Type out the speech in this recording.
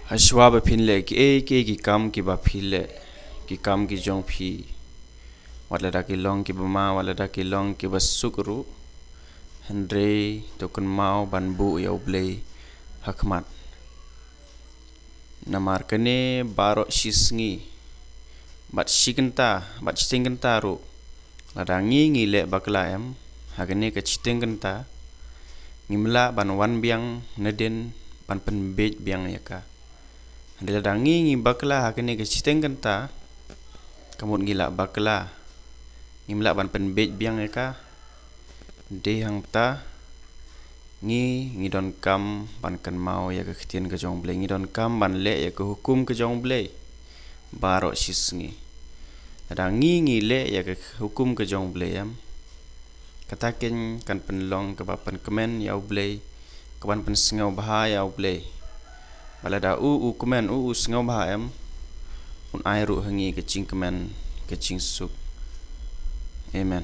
Hashwa ba phin le ki kam ki ba phi le ki kam ki jong phi wala da ki long ki ba ma wala da ki long ki ba sukru Andre tokun mau ban bu ya ublei hakmat namar kene baro shisngi bat stingenta ru ladangi ngi le bakla em hagane ka chitingenta ngimla ban wan biang neden ban penbej biang yaka Andela dangi ngi bakla hakene ke chitingenta kamut ngila bakla ngimla ban penbej biang yaka de hang ta ngi don kam ban kan mau ya ke ktien ke jong blei ngi don kam ban le ya ke hukum ke jong blei baro shisngi ladangi le ya ke hukum ke jong blei em katakin kan penlong ke bapan kemen ya blei kaban pen sengau bahaya blei balada u kemen u sengau bahaya em un ai ru hangi ke cing kemen ke cing suk amen